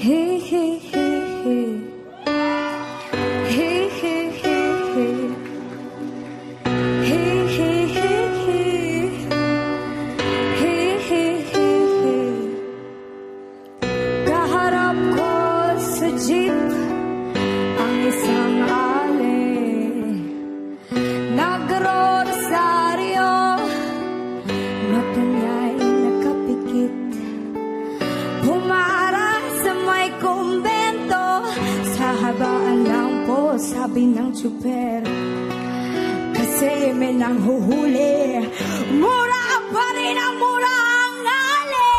Hey, hey, hey, hey. Hey, hey, hey, hey. Hey, hey, hey, hey. Hey, hey, hey, hey. Kaharap ko sa jeep ang isang ali. Nag-rosaryo, mata niya'y nakapikit. Humarang sa may kumbento, sa habaan lang po, sabi ng tsuper. Kasi may nanghuhuli, mura pa rin ang mura ang ali.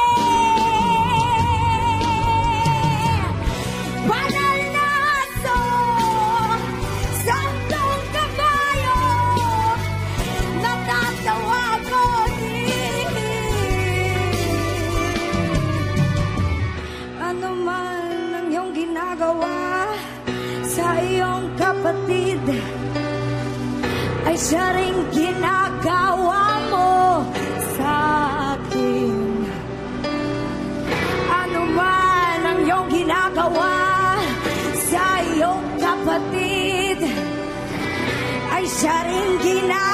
Banal na aso, santong kabayo, natatawa ko din. Ano man ang iyong ginagawa sa iyong kapatid, ay siya ring ginagawa mo sa akin. Ano man ang iyong ginagawa sa iyong kapatid, ay siya ring ginagawa